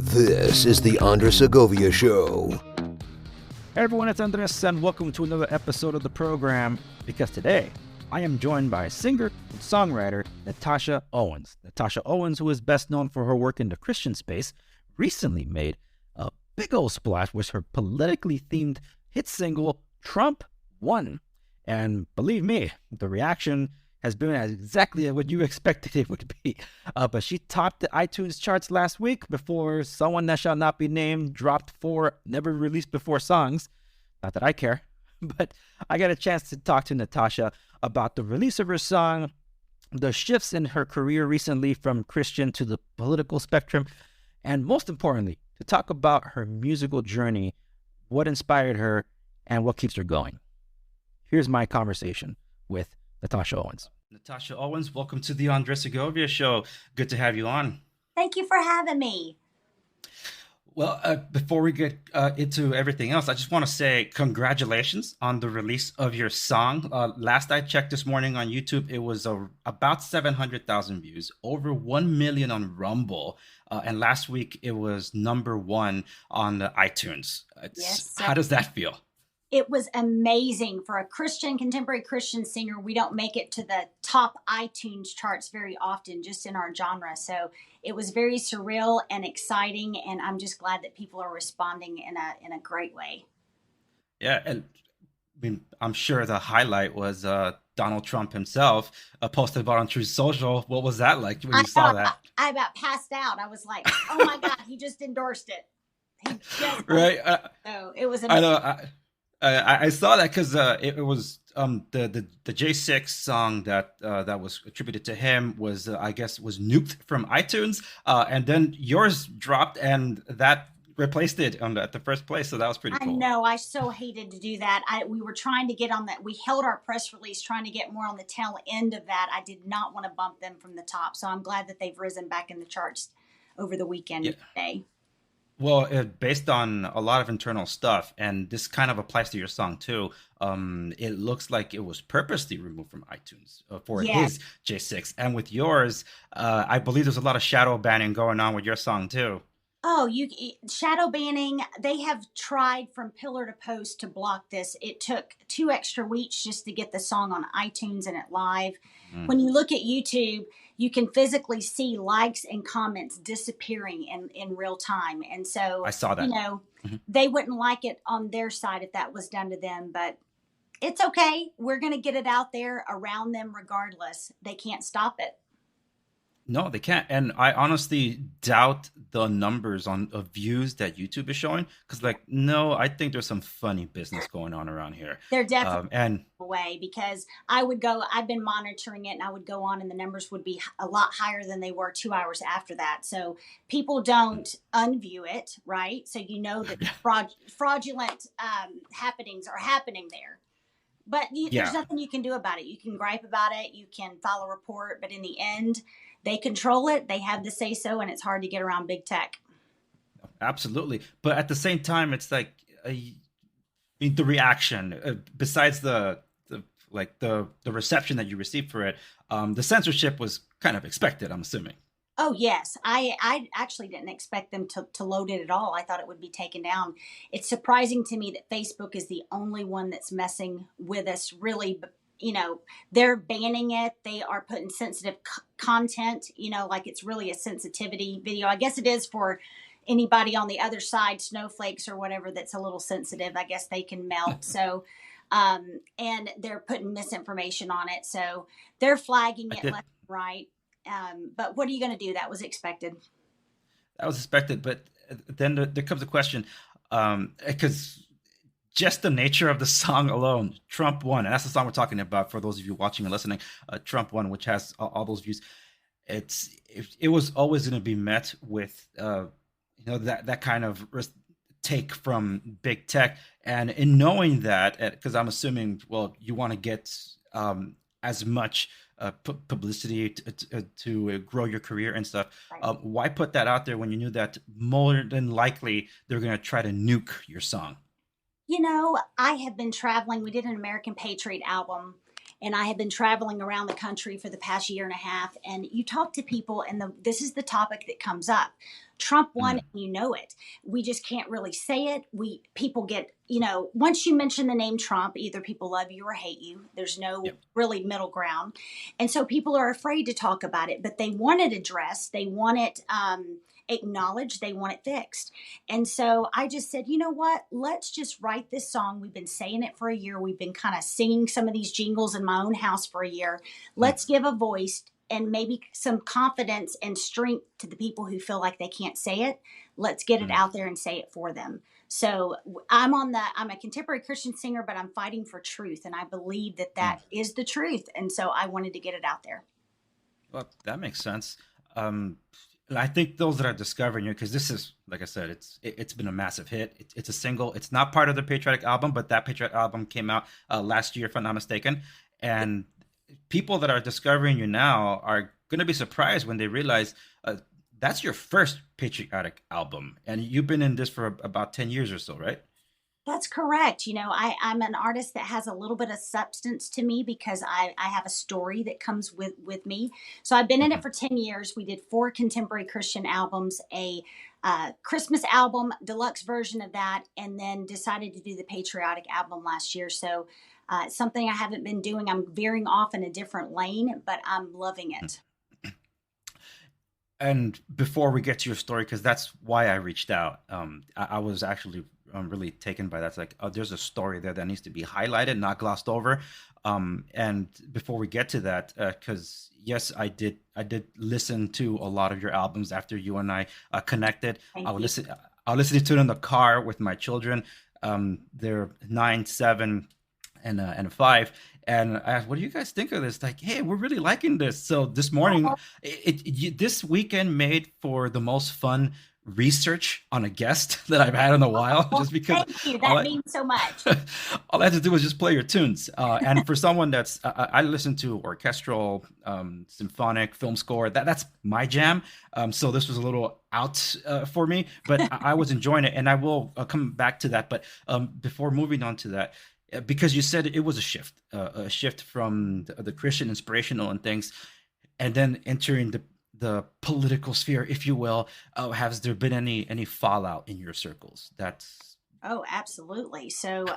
This is the Andres Segovia Show. Hey everyone, it's Andres, and welcome to another episode of the program. Because today, I am joined by singer and songwriter Natasha Owens. Natasha Owens, who is best known for her work in the Christian space, recently made a big old splash with her politically themed hit single, Trump Won. And believe me, the reaction has been exactly what you expected it would be. But she topped the iTunes charts last week before someone that shall not be named dropped 4 never released before songs. Not that I care, but I got a chance to talk to Natasha about the release of her song, the shifts in her career recently from Christian to the political spectrum, and most importantly, to talk about her musical journey, what inspired her, and what keeps her going. Here's my conversation with Natasha Owens. Natasha Owens, welcome to the Andres Segovia Show. Good to have you on. Thank you for having me. Well, before we get into everything else, I just want to say congratulations on the release of your song. Last I checked this morning on YouTube, it was about 700,000 views, over 1 million on Rumble. And last week, it was #1 on the iTunes. Yes, how does that feel? It was amazing for a contemporary Christian singer. We don't make it to the top iTunes charts very often, just in our genre. So it was very surreal and exciting, and I'm just glad that people are responding in a great way. Yeah, and I mean, I'm sure the highlight was Donald Trump himself posted about on Truth Social. What was that like when you saw that? I about passed out. I was like, "Oh my God, he just endorsed it." Right. So it was amazing. I know. I saw that because it was the J6 song that was attributed to him was I guess was nuked from iTunes, and then yours dropped and that replaced it at the first place. So that was pretty cool. I know. I so hated to do that. We were trying to get on that. We held our press release trying to get more on the tail end of that. I did not want to bump them from the top, so I'm glad that they've risen back in the charts over the weekend today. Well, based on a lot of internal stuff, and this kind of applies to your song too, it looks like it was purposely removed from iTunes for his J6. And with yours, I believe there's a lot of shadow banning going on with your song too. Oh, shadow banning. They have tried from pillar to post to block this. It took 2 extra weeks just to get the song on iTunes and it live. When you look at YouTube, you can physically see likes and comments disappearing in real time. And so I saw that. They wouldn't like it on their side if that was done to them, but it's okay. We're going to get it out there around them regardless. They can't stop it. No, they can't. And I honestly doubt the numbers of views that YouTube is showing. Because I think there's some funny business going on around here. They're definitely away because I've been monitoring it and I would go on and the numbers would be a lot higher than they were 2 hours after that. So people don't unview it, right? So that fraudulent happenings are happening there. But there's nothing you can do about it. You can gripe about it. You can file a report. But in the end, they control it. They have the say so, and it's hard to get around big tech. Absolutely, but at the same time, it's like the reaction. Besides the reception that you received for it, the censorship was kind of expected. I'm assuming. Oh yes, I actually didn't expect them to load it at all. I thought it would be taken down. It's surprising to me that Facebook is the only one that's messing with us. Really. They're banning it. They are putting sensitive content, like it's really a sensitivity video. I guess it is for anybody on the other side, snowflakes or whatever, that's a little sensitive. I guess they can melt. So, and they're putting misinformation on it. So they're flagging it left and right. But what are you going to do? That was expected. But then there comes a question, because just the nature of the song alone, Trump Won, and that's the song we're talking about for those of you watching and listening, Trump Won, which has all those views. It was always going to be met with that kind of take from big tech, and in knowing that, because I'm assuming, you want to get as much publicity to grow your career and stuff. Right. Why put that out there when you knew that more than likely they're going to try to nuke your song? I have been traveling. We did an American Patriot album, And I have been traveling around the country for the past year and a half. And you talk to people, and this is the topic that comes up. Trump won, and you know it. We just can't really say it. People get, once you mention the name Trump, either people love you or hate you. There's no really middle ground. And so people are afraid to talk about it, but they want it addressed. They want it acknowledged. They want it fixed. And so I just said, you know what? Let's just write this song. We've been saying it for a year. We've been kind of singing some of these jingles in my own house for a year. Let's give a voice and maybe some confidence and strength to the people who feel like they can't say it. Let's get it out there and say it for them. So I'm a contemporary Christian singer, but I'm fighting for truth. And I believe that is the truth. And so I wanted to get it out there. Well, that makes sense. I think those that are discovering you, because this is, like I said, it's been a massive hit. It's a single. It's not part of the Patriotic album, but that Patriotic album came out last year, if I'm not mistaken. And people that are discovering you now are going to be surprised when they realize that's your first patriotic album, and you've been in this for about 10 years or so, right? That's correct. I'm an artist that has a little bit of substance to me because I have a story that comes with me. So I've been in it for 10 years. We did 4 contemporary Christian albums, a Christmas album, deluxe version of that, and then decided to do the patriotic album last year. So it's something I haven't been doing. I'm veering off in a different lane, but I'm loving it. And before we get to your story, because that's why I reached out, I was actually really taken by that. It's like, there's a story there that needs to be highlighted, not glossed over. And before we get to that, because yes, I did listen to a lot of your albums after you and I connected. I was listening to it in the car with my children. They're 9, 7, and 5. And I asked, what do you guys think of this? Like, hey, we're really liking this. So this morning, this weekend made for the most fun research on a guest that I've had in a while, just because thank you. That means so much. All I had to do was just play your tunes. And for someone that's, I listen to orchestral, symphonic, film score. That's my jam. So this was a little out for me, but I was enjoying it, and I will come back to that. But before moving on to that, because you said it was a shift from the Christian inspirational and things, and then entering the political sphere, if you will. Has there been any fallout in your circles? Oh, absolutely. So,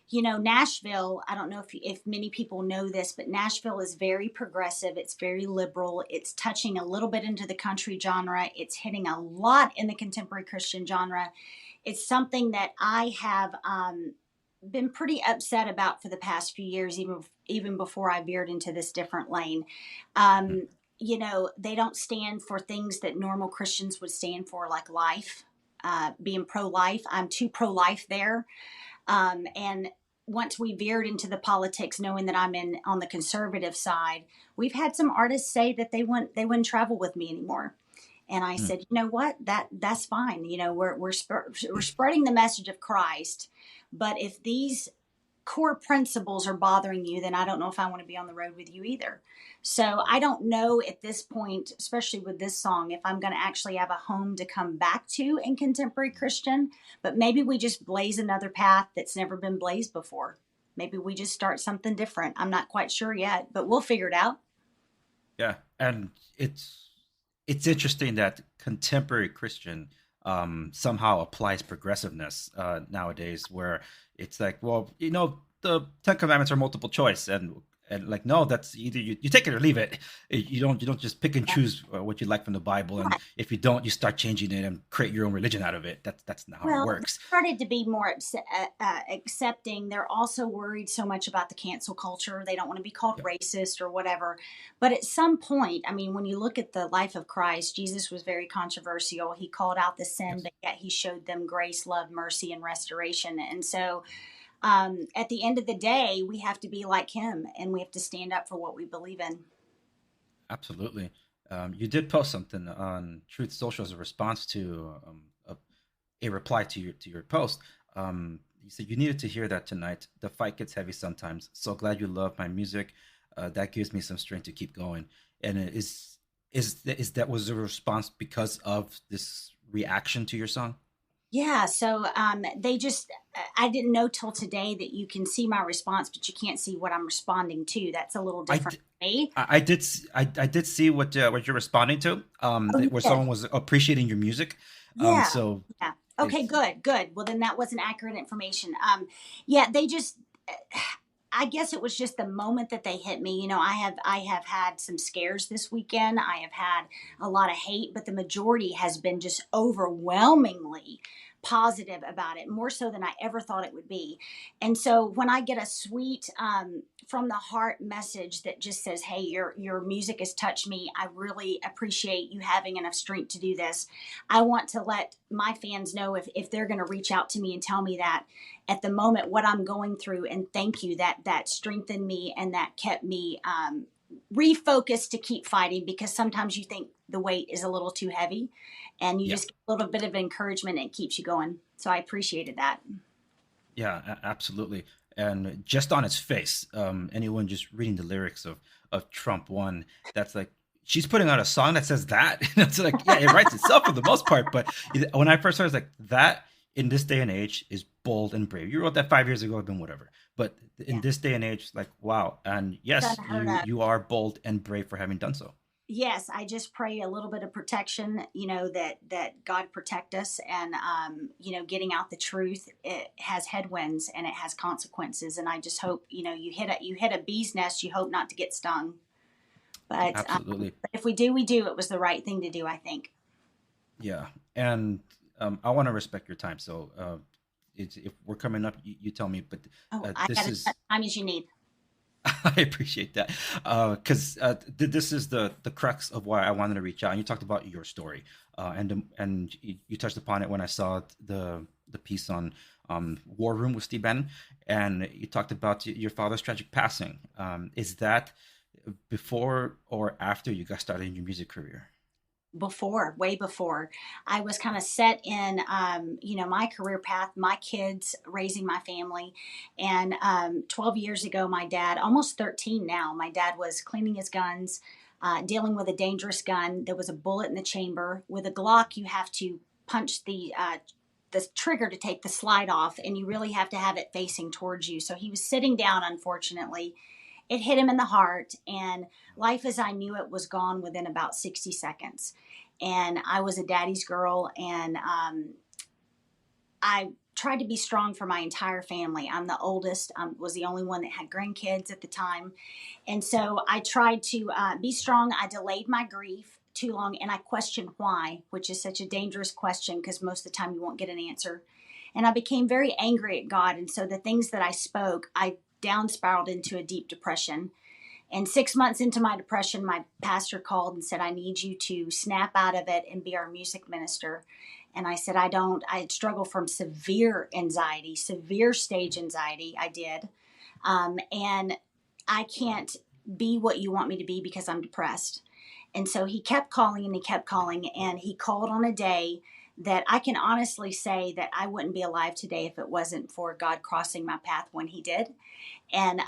Nashville, I don't know if many people know this, but Nashville is very progressive. It's very liberal. It's touching a little bit into the country genre. It's hitting a lot in the contemporary Christian genre. It's something that I have been pretty upset about for the past few years, even before I veered into this different lane. They don't stand for things that normal Christians would stand for, like life, being pro-life. I'm too pro-life there. And once we veered into the politics, knowing that I'm on the conservative side, we've had some artists say that they wouldn't travel with me anymore. And I said, you know what, that's fine. We're spreading the message of Christ. But if these core principles are bothering you, then I don't know if I want to be on the road with you either. So I don't know at this point, especially with this song, if I'm going to actually have a home to come back to in contemporary Christian. But maybe we just blaze another path that's never been blazed before. Maybe we just start something different. I'm not quite sure yet, but we'll figure it out. Yeah, and it's interesting that contemporary Christian somehow applies progressiveness nowadays, where it's like, well, the 10 Commandments are multiple choice, and like, no, that's either you take it or leave it. You don't just pick and choose what you like from the Bible, and if you don't, you start changing it and create your own religion out of it. That's not how it works. Started to be more accepting. They're also worried so much about the cancel culture. They don't want to be called racist or whatever. But at some point, I mean, when you look at the life of Christ, Jesus was very controversial. He called out the sin, but yet he showed them grace, love, mercy, and restoration. And so at the end of the day, we have to be like him, and we have to stand up for what we believe in. Absolutely. You did post something on Truth Social as a response to a reply to your post. You said, you needed to hear that tonight. The fight gets heavy sometimes. So glad you love my music. That gives me some strength to keep going. And was a response because of this reaction to your song? Yeah, so they just, I didn't know till today that you can see my response, but you can't see what I'm responding to. That's a little I, different d- for me. I did see what you're responding to, Oh, you where did? someone was appreciating your music. Yeah. So Yeah. Okay, it's good, good. Well, then that wasn't accurate information. Yeah, they just, I guess it was just the moment that they hit me. I have had some scares this weekend. I have had a lot of hate, but the majority has been just overwhelmingly positive about it, more so than I ever thought it would be. And so when I get a sweet from the heart message that just says, "Hey, your music has touched me. I really appreciate you having enough strength to do this." I want to let my fans know, if they're going to reach out to me and tell me that at the moment what I'm going through, and thank you, that strengthened me and that kept me refocused to keep fighting, because sometimes you think the weight is a little too heavy and you yeah. just get a little bit of encouragement and it keeps you going. So I appreciated that. Yeah, absolutely. And just on its face, anyone just reading the lyrics of Trump One, that's like she's putting out a song that says that. It's like, yeah, it writes itself for the most part. But when I first heard, it, I was like, that in this day and age is bold and brave. You wrote that 5 years ago, I've been whatever. But in Yeah. this day and age, like, wow. And yes, Doesn't hurt. you are bold and brave for having done so. Yes, I just pray a little bit of protection, that God protect us, and getting out the truth, it has headwinds and it has consequences, and I just hope, you hit a bee's nest, you hope not to get stung, but Absolutely. if we do, we do. It was the right thing to do, I think. Yeah. And I want to respect your time. So if we're coming up, you tell me. But Oh, I this got as much is time as you need. I appreciate that because this is the crux of why I wanted to reach out. And you talked about your story, and you touched upon it when I saw the piece on War Room with Steve Bannon, and you talked about your father's tragic passing. Is that before or after you got started in your music career? Before, way before. I was kind of set in, my career path, my kids, raising my family. And 12 years ago, my dad, almost 13 now, my dad was cleaning his guns, dealing with a dangerous gun. There was a bullet in the chamber. With a Glock, you have to punch the trigger to take the slide off, and you really have to have it facing towards you. So he was sitting down, unfortunately. It hit him in the heart, and life as I knew it was gone within about 60 seconds. And I was a daddy's girl, and I tried to be strong for my entire family. I'm the oldest, was the only one that had grandkids at the time. And so I tried to be strong. I delayed my grief too long, and I questioned why, which is such a dangerous question because most of the time you won't get an answer. And I became very angry at God. And so the things that I spoke, I down spiraled into a deep depression. And 6 months into my depression, my pastor called and said, "I need you to snap out of it and be our music minister." And I said, "I don't. I struggle from severe anxiety, severe stage anxiety. I did. And I can't be what you want me to be because I'm depressed." And so he kept calling and he kept calling, and he called on a day that I can honestly say that I wouldn't be alive today if it wasn't for God crossing my path when he did. And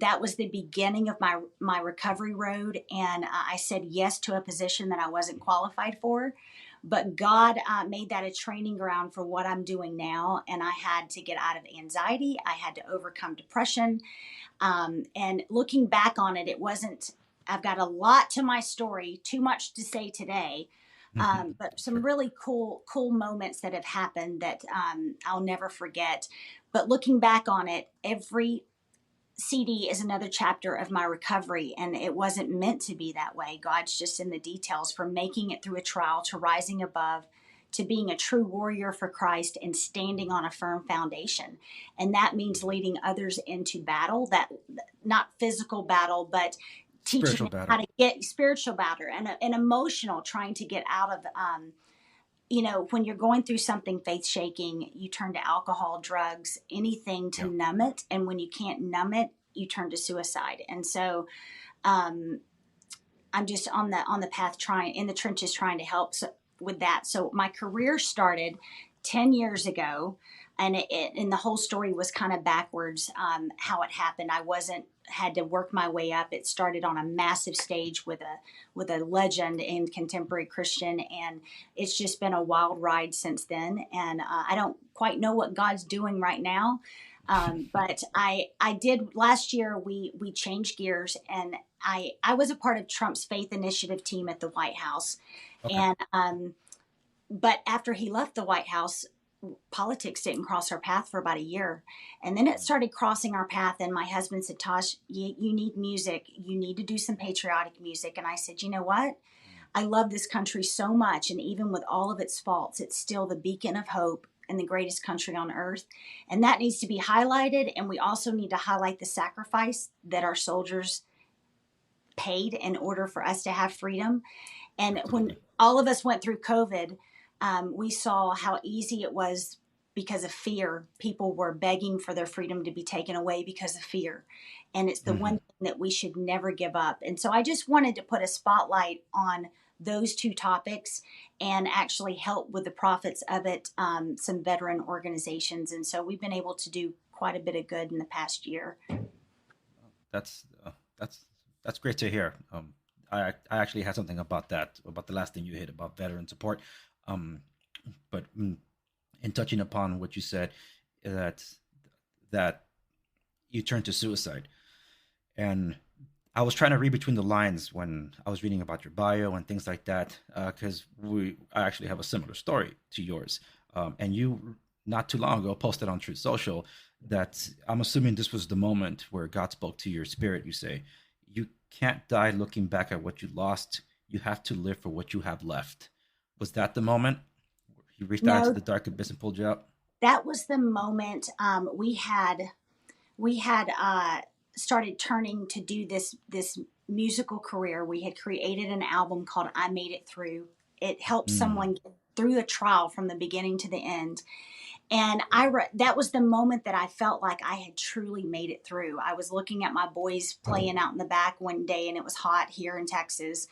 that was the beginning of my recovery road. And I said yes to a position that I wasn't qualified for, but God made that a training ground for what I'm doing now. And I had to get out of anxiety. I had to overcome depression. And looking back on it, it wasn't. I've got a lot to my story, too much to say today. But some Sure. really cool moments that have happened that I'll never forget. But looking back on it, every CD is another chapter of my recovery, and it wasn't meant to be that way. God's just in the details, from making it through a trial to rising above to being a true warrior for Christ and standing on a firm foundation. And that means leading others into battle, that not physical battle, but teaching Spiritual them how battle. to get spiritual battle and emotional, trying to get out of when you're going through something faith shaking, you turn to alcohol, drugs, anything to Yeah. numb it. And when you can't numb it, you turn to suicide. And so um, I'm just on the path, trying in the trenches, trying to help with that. So my career started 10 years ago, and and the whole story was kind of backwards, how it happened. I wasn't had to work my way up. It started on a massive stage with a legend in contemporary Christian, and it's just been a wild ride since then. And I don't quite know what God's doing right now. But I did last year. We changed gears, and I was a part of Trump's faith initiative team at the White House, Okay. and but after he left the White House, politics didn't cross our path for about a year, and then it started crossing our path. And my husband said, "Tosh, you need music. You need to do some patriotic music." And I said, "You know what? I love this country so much, and even with all of its faults, it's still the beacon of hope and the greatest country on earth. And that needs to be highlighted. And we also need to highlight the sacrifice that our soldiers paid in order for us to have freedom." And when all of us went through COVID, we saw how easy it was because of fear. People were begging for their freedom to be taken away because of fear. And it's the one thing that we should never give up. And so I just wanted to put a spotlight on those two topics and actually help with the profits of it, some veteran organizations. And so we've been able to do quite a bit of good in the past year. That's great to hear. I actually had something about that, about the last thing you hit about veteran support. But in touching upon what you said, that you turned to suicide, and I was trying to read between the lines when I was reading about your bio and things like that, because I actually have a similar story to yours, and you not too long ago posted on Truth Social that I'm assuming this was the moment where God spoke to your spirit. You say, "You can't die looking back at what you lost. You have to live for what you have left." Was that the moment you reached out into the dark abyss and pulled you out? That was the moment. We had started turning to do this musical career. We had created an album called "I Made It Through." It helped someone get through a trial from the beginning to the end. And that was the moment that I felt like I had truly made it through. I was looking at my boys playing out in the back one day, and it was hot here in Texas.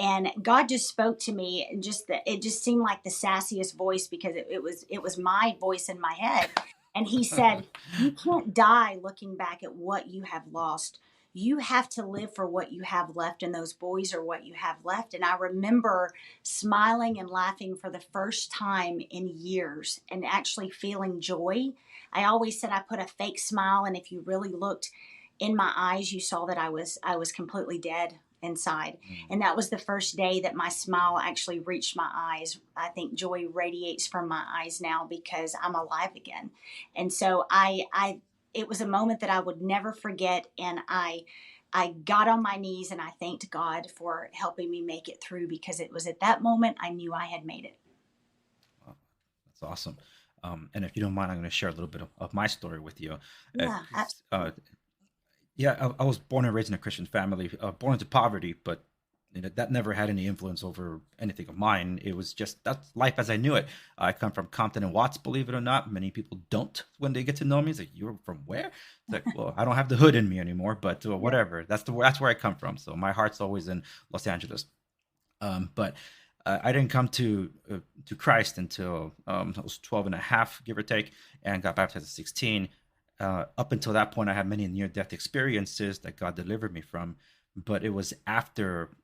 And God just spoke to me, and it just seemed like the sassiest voice, because it was my voice in my head. And he said, "You can't die looking back at what you have lost. You have to live for what you have left, and those boys are what you have left." And I remember smiling and laughing for the first time in years and actually feeling joy. I always said I put a fake smile, and if you really looked in my eyes, you saw that I was completely dead inside. And that was the first day that my smile actually reached my eyes. I think joy radiates from my eyes now because I'm alive again. And so it was a moment that I would never forget. And I got on my knees and I thanked God for helping me make it through, because it was at that moment I knew I had made it. Wow, that's awesome. And if you don't mind, I'm going to share a little bit of my story with you. Yeah, absolutely. I was born and raised in a Christian family, born into poverty, but that never had any influence over anything of mine. It was just, that's life as I knew it. I come from Compton and Watts, believe it or not. Many people don't when they get to know me. It's like, "You're from where?" It's like, well, I don't have the hood in me anymore, but whatever. That's where I come from. So my heart's always in Los Angeles. But I didn't come to Christ until I was 12 and a half, give or take, and got baptized at 16. Up until that point, I had many near-death experiences that God delivered me from, but it was after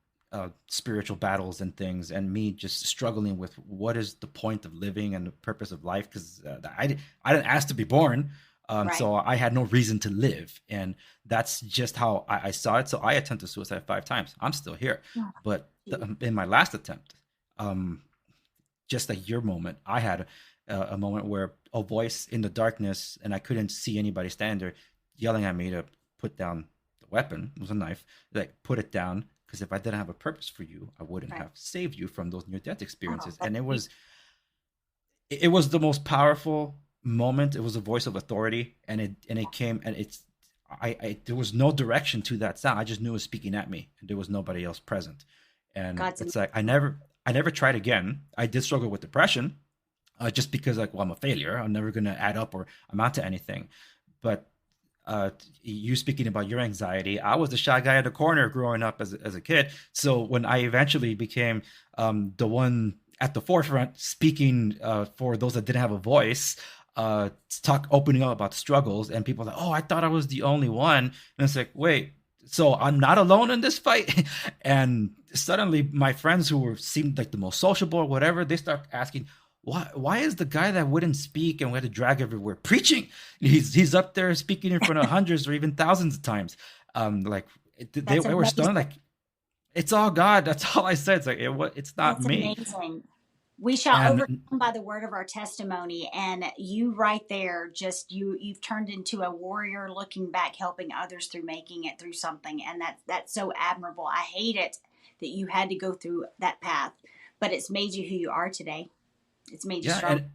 spiritual battles and things, and me just struggling with what is the point of living and the purpose of life, because I didn't ask to be born, Right. so I had no reason to live, and that's just how I saw it. So I attempted suicide 5 times. I'm still here, Yeah. but in my last attempt, just like your moment, I had a moment where a voice in the darkness, and I couldn't see anybody standing there, yelling at me to put down the weapon. It was a knife. Like, put it down, because if I didn't have a purpose for you, I wouldn't Right. have saved you from those near-death experiences. Oh, And it was the most powerful moment. It was a voice of authority, and it came, and there was no direction to that sound. I just knew it was speaking at me, and there was nobody else present. And God's it's like I never tried again. I did struggle with depression. Just because, like, well, I'm a failure. I'm never going to add up or amount to anything. But you speaking about your anxiety, I was the shy guy in the corner growing up as a kid. So when I eventually became the one at the forefront speaking for those that didn't have a voice, opening up about struggles, and people are like, oh, I thought I was the only one. And it's like, wait, so I'm not alone in this fight? And suddenly my friends seemed like the most sociable or whatever, they start asking, why is the guy that wouldn't speak and we had to drag everywhere preaching? He's up there speaking in front of hundreds or even thousands of times. Like they were stunned, like, it's all God. That's all I said. It's like, it's not That's me. amazing. We shall overcome by the word of our testimony. And you right there, just you've turned into a warrior looking back, helping others through making it through something. And that's so admirable. I hate it that you had to go through that path, but it's made you who you are today. It's made you strong.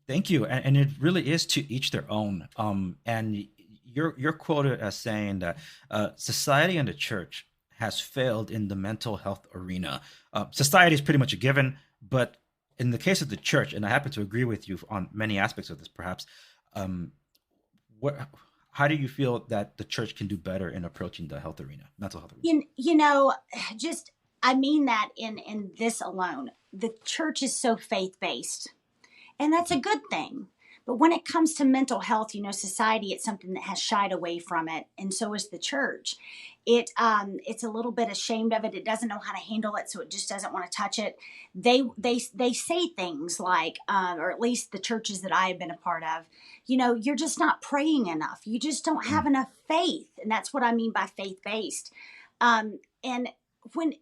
Thank you. And it really is to each their own. And you're quoted as saying that society and the church has failed in the mental health arena. Society is pretty much a given, but in the case of the church, and I happen to agree with you on many aspects of this, perhaps, how do you feel that the church can do better in approaching the health arena, mental health arena? I mean that in this alone, the church is so faith-based, and that's a good thing. But when it comes to mental health, society, it's something that has shied away from it. And so is the church. It's a little bit ashamed of it. It doesn't know how to handle it. So it just doesn't want to touch it. They say things like, or at least the churches that I have been a part of, you're just not praying enough. You just don't have enough faith. And that's what I mean by faith-based. And when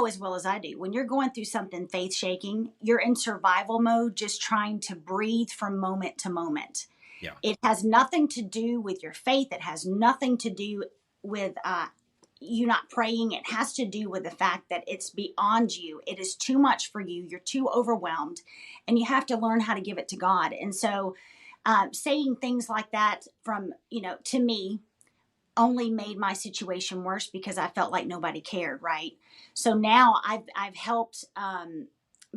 as well as I do, when you're going through something faith shaking, you're in survival mode, just trying to breathe from moment to moment. Yeah. It has nothing to do with your faith. It has nothing to do with you not praying. It has to do with the fact that it's beyond you. It is too much for you. You're too overwhelmed, and you have to learn how to give it to God. And so saying things like that from, to me, only made my situation worse because I felt like nobody cared, right? So now I've helped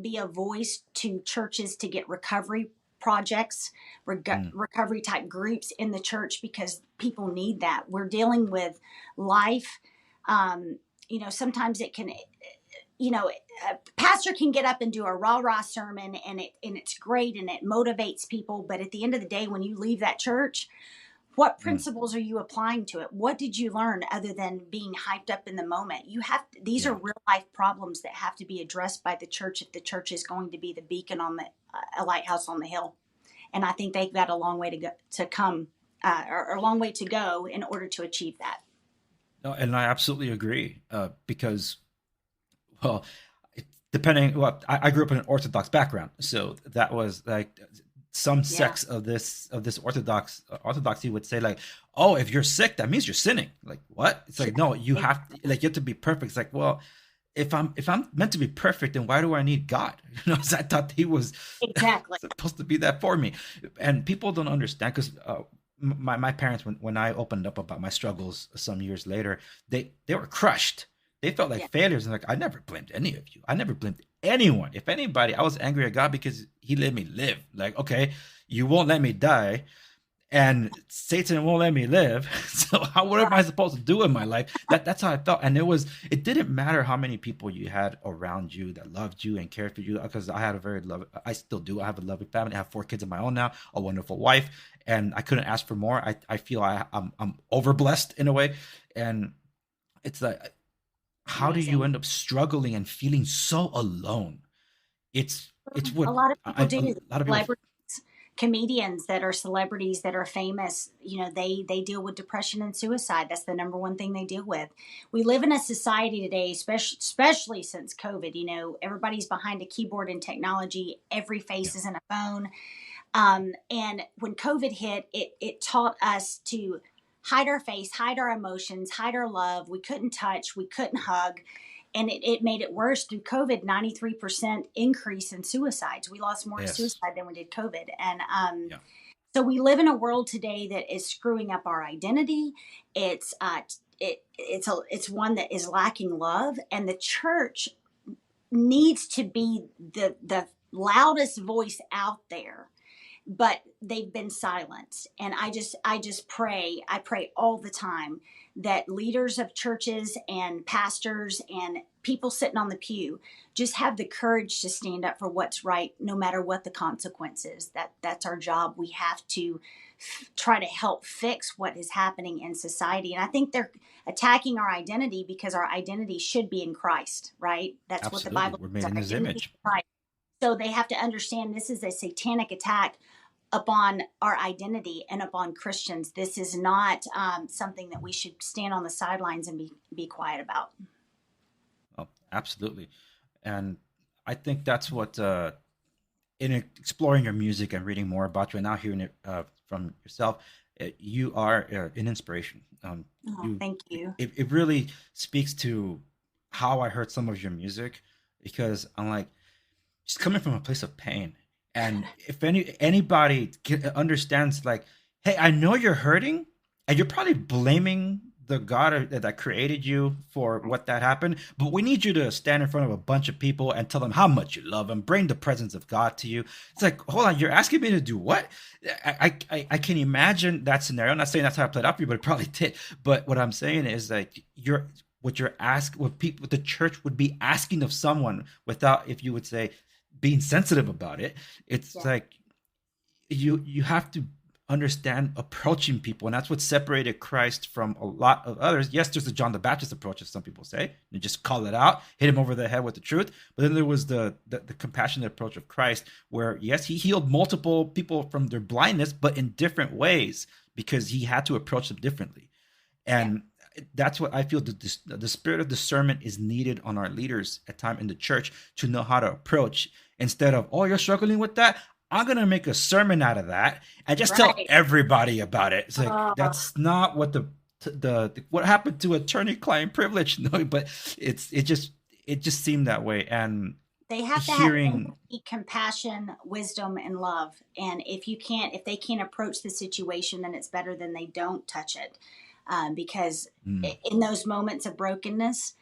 be a voice to churches to get recovery projects, recovery type groups in the church, because people need that. We're dealing with life. Sometimes it can, a pastor can get up and do a rah-rah sermon and it's great and it motivates people. But at the end of the day, when you leave that church, what principles are you applying to it? What did you learn other than being hyped up in the moment? These are real life problems that have to be addressed by the church if the church is going to be the beacon on a lighthouse on the hill. And I think they've got a long way or a long way to go in order to achieve that. No, and I absolutely agree because, I grew up in an Orthodox background, so that was like some sects of this orthodoxy would say like, oh, if you're sick, that means you're sinning. Like, what? It's like, no, you have to be perfect. It's like, well, if I'm meant to be perfect, then why do I need God? So I thought he was supposed to be that for me. And people don't understand, because my parents, when I opened up about my struggles some years later, they were crushed. They felt like failures. And like, I never blamed any of you. I never blamed anyone. If anybody, I was angry at God because he let me live. Like, okay, you won't let me die, and Satan won't let me live. So what am I supposed to do in my life? That's how I felt. And it didn't matter how many people you had around you that loved you and cared for you, because I still do. I have a loving family. I have 4 kids of my own now, a wonderful wife, and I couldn't ask for more. I feel I'm overblessed in a way. And it's like, how do you end up struggling and feeling so alone? It's what a lot of people do. A lot of people, comedians that are celebrities that are famous, they deal with depression and suicide. That's the number one thing they deal with. We live in a society today, especially since COVID, everybody's behind a keyboard and technology. Every face is in a phone. And when COVID hit, it taught us to hide our face, hide our emotions, hide our love. We couldn't touch, we couldn't hug. And it made it worse through COVID. 93% increase in suicides. We lost more to suicide than we did COVID. And so we live in a world today that is screwing up our identity. It's one that is lacking love, and the church needs to be the loudest voice out there. but they've been silenced. And I pray all the time that leaders of churches and pastors and people sitting on the pew just have the courage to stand up for what's right, no matter what the consequences. That's our job. We have to try to help fix what is happening in society. And I think they're attacking our identity because our identity should be in Christ, right? That's what the Absolutely. Bible We're made says. in Our his identity image. is in Christ. So they have to understand this is a satanic attack upon our identity and upon Christians. This is not something that we should stand on the sidelines and be quiet about. Oh, absolutely. And I think that's what, in exploring your music and reading more about you and now hearing it from yourself, you are an inspiration. Thank you. It really speaks to how I heard some of your music, because I'm like, just coming from a place of pain. And if anybody understands, like, hey, I know you're hurting and you're probably blaming the God that created you for what that happened, but we need you to stand in front of a bunch of people and tell them how much you love them, bring the presence of God to you. It's like, hold on, you're asking me to do what? I can imagine that scenario. I'm not saying that's how I played out for you, but it probably did. But what I'm saying is like what the church would be asking of someone without, if you would say, being sensitive about it. It's like you have to understand approaching people, and that's what separated Christ from a lot of others. Yes, there's the John the Baptist approach, as some people say. You just call it out, hit him over the head with the truth. But then there was the compassionate approach of Christ, where yes, he healed multiple people from their blindness, but in different ways, because he had to approach them differently. And that's what I feel, the spirit of discernment is needed on our leaders at time in the church, to know how to approach, instead of, oh, you're struggling with that, I'm going to make a sermon out of that and just tell everybody about it. It's like, that's not what what happened to attorney-client privilege. No, but it just seemed that way. And they have to have empathy, compassion, wisdom, and love. And if they can't approach the situation, then it's better than they don't touch it. Because in those moments of brokenness,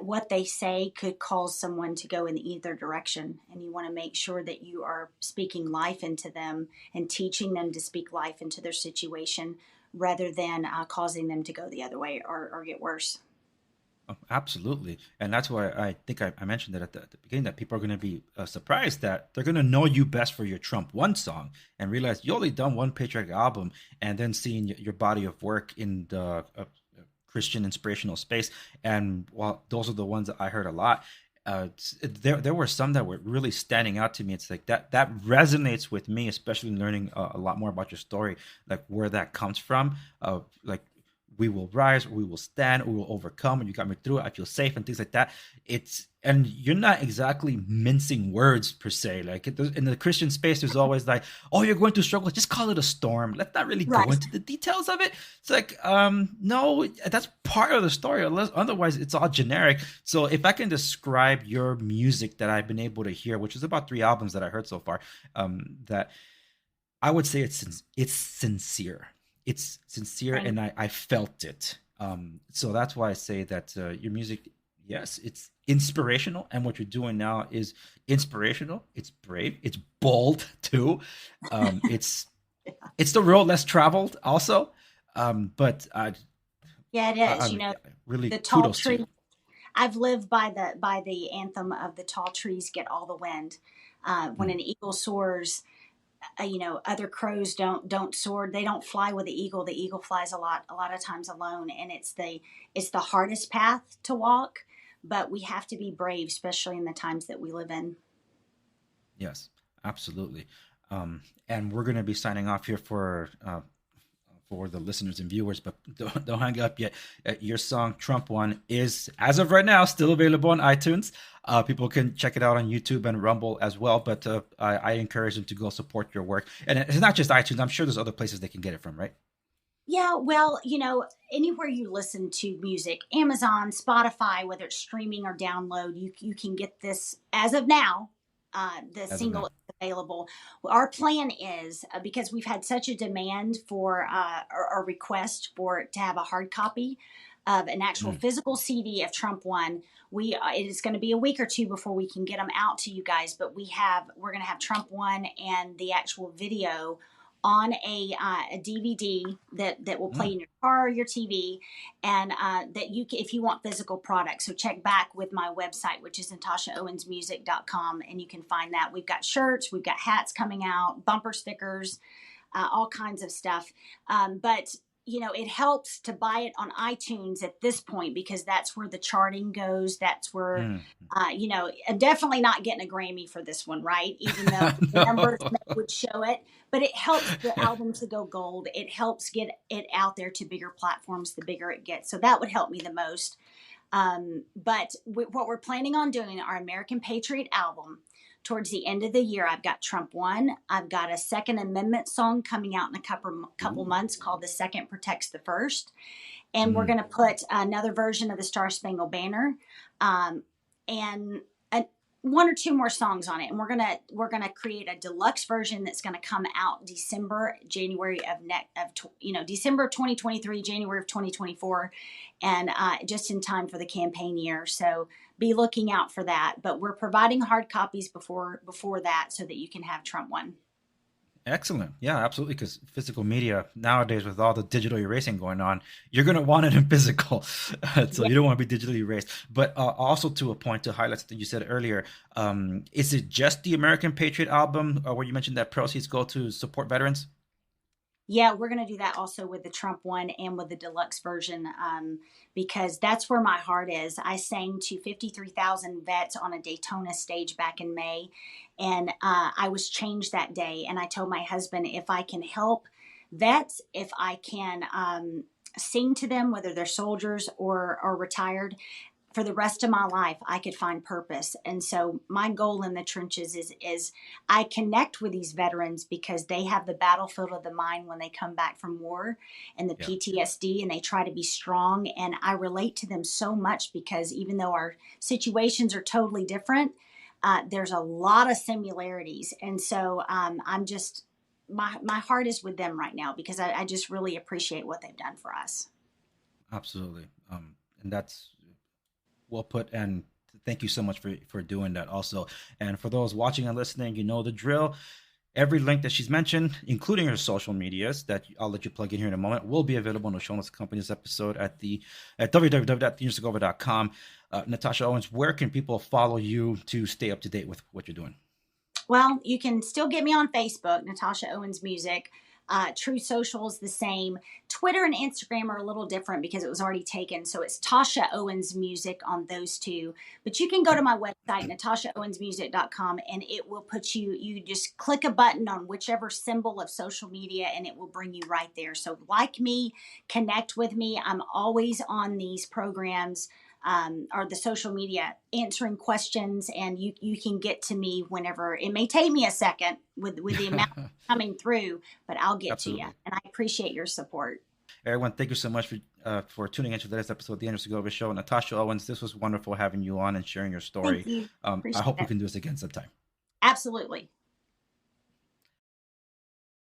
what they say could cause someone to go in either direction. And you want to make sure that you are speaking life into them and teaching them to speak life into their situation, rather than causing them to go the other way or get worse. Oh, absolutely. And that's why I think I mentioned that at the beginning, that people are going to be surprised that they're going to know you best for your Trump One song and realize you only done one patriotic album, and then seeing your body of work in the Christian inspirational space. And while those are the ones that I heard a lot, there were some that were really standing out to me. It's like that resonates with me, especially learning a lot more about your story, like where that comes from, like, we will rise, we will stand, we will overcome, and you got me through it, I feel safe, and things like that. And you're not exactly mincing words per se. Like in the Christian space, there's always like, oh, you're going through struggle, just call it a storm. Let's not really go into the details of it. It's like, no, that's part of the story. Otherwise, it's all generic. So if I can describe your music that I've been able to hear, which is about 3 albums that I heard so far, that I would say it's sincere. It's sincere, and I felt it. So that's why I say that your music, yes, it's inspirational, and what you're doing now is inspirational. It's brave. It's bold too. It's the road less traveled also. But it is. Really, the tall kudos tree. to you. I've lived by the anthem of the tall trees get all the wind. When an eagle soars, other crows don't soar. They don't fly with the eagle. The eagle flies a lot of times alone, and it's the hardest path to walk, but we have to be brave, especially in the times that we live in. Yes, absolutely. And we're going to be signing off here for the listeners and viewers, but don't hang up yet. Your song Trump One is, as of right now, still available on iTunes. People can check it out on YouTube and Rumble as well, but I encourage them to go support your work. And it's not just iTunes. I'm sure there's other places they can get it from, right? Yeah, well, anywhere you listen to music, Amazon, Spotify, whether it's streaming or download, you can get this as of now. The single is available. Our plan is, because we've had such a demand for or request for it to have a hard copy, of an actual physical CD of Trump One. It is going to be a week or two before we can get them out to you guys, but we're going to have Trump One and the actual video on a DVD that will play in your car or your TV, and that if you want physical products. So check back with my website, which is natashaowensmusic.com, and you can find that. We've got shirts, we've got hats coming out, bumper stickers, all kinds of stuff. But it helps to buy it on iTunes at this point, because that's where the charting goes. That's where, I'm definitely not getting a Grammy for this one, right? Even though the numbers would show it, but it helps the album to go gold. It helps get it out there to bigger platforms, the bigger it gets. So that would help me the most. But what we're planning on doing, our American Patriot album, towards the end of the year, I've got Trump One. I've got a Second Amendment song coming out in a couple months called The Second Protects the First. And we're going to put another version of the Star Spangled Banner, and one or two more songs on it. And we're gonna create a deluxe version that's going to come out December of 2023, January of 2024, and just in time for the campaign year. So be looking out for that. But we're providing hard copies before that, so that you can have Trump One. Excellent. Yeah, absolutely. Because physical media nowadays, with all the digital erasing going on, you're going to want it in physical. So you don't want to be digitally erased. But also to a point, to highlight that you said earlier, is it just the American Patriot album where you mentioned that proceeds go to support veterans? Yeah, we're going to do that also with the Trump One and with the deluxe version, because that's where my heart is. I sang to 53,000 vets on a Daytona stage back in May, and I was changed that day. And I told my husband, if I can help vets, if I can sing to them, whether they're soldiers or retired, for the rest of my life, I could find purpose. And so my goal in the trenches is I connect with these veterans, because they have the battlefield of the mind when they come back from war, and the PTSD, and they try to be strong. And I relate to them so much, because even though our situations are totally different, there's a lot of similarities. And so I'm just, my heart is with them right now, because I just really appreciate what they've done for us. Absolutely. And that's well put, and thank you so much for doing that also. And for those watching and listening, you know the drill. Every link that she's mentioned, including her social medias that I'll let you plug in here in a moment, will be available in the show notes accompanying this episode at www.theunisegovia.com. Natasha Owens, where can people follow you to stay up to date with what you're doing? Well, you can still get me on Facebook, Natasha Owens Music. True Social is the same. Twitter and Instagram are a little different because it was already taken. So it's Tasha Owens Music on those two. But you can go to my website, natashaowensmusic.com, and it will put you just click a button on whichever symbol of social media, and it will bring you right there. So like me, connect with me. I'm always on these programs, or the social media, answering questions, and you can get to me whenever. It may take me a second with the amount coming through, but I'll get to you. And I appreciate your support. Everyone, thank you so much for tuning into today's episode of the Andrew Segovia Show. Natasha Owens, this was wonderful having you on and sharing your story. Thank you. I hope we can do this again sometime. Absolutely.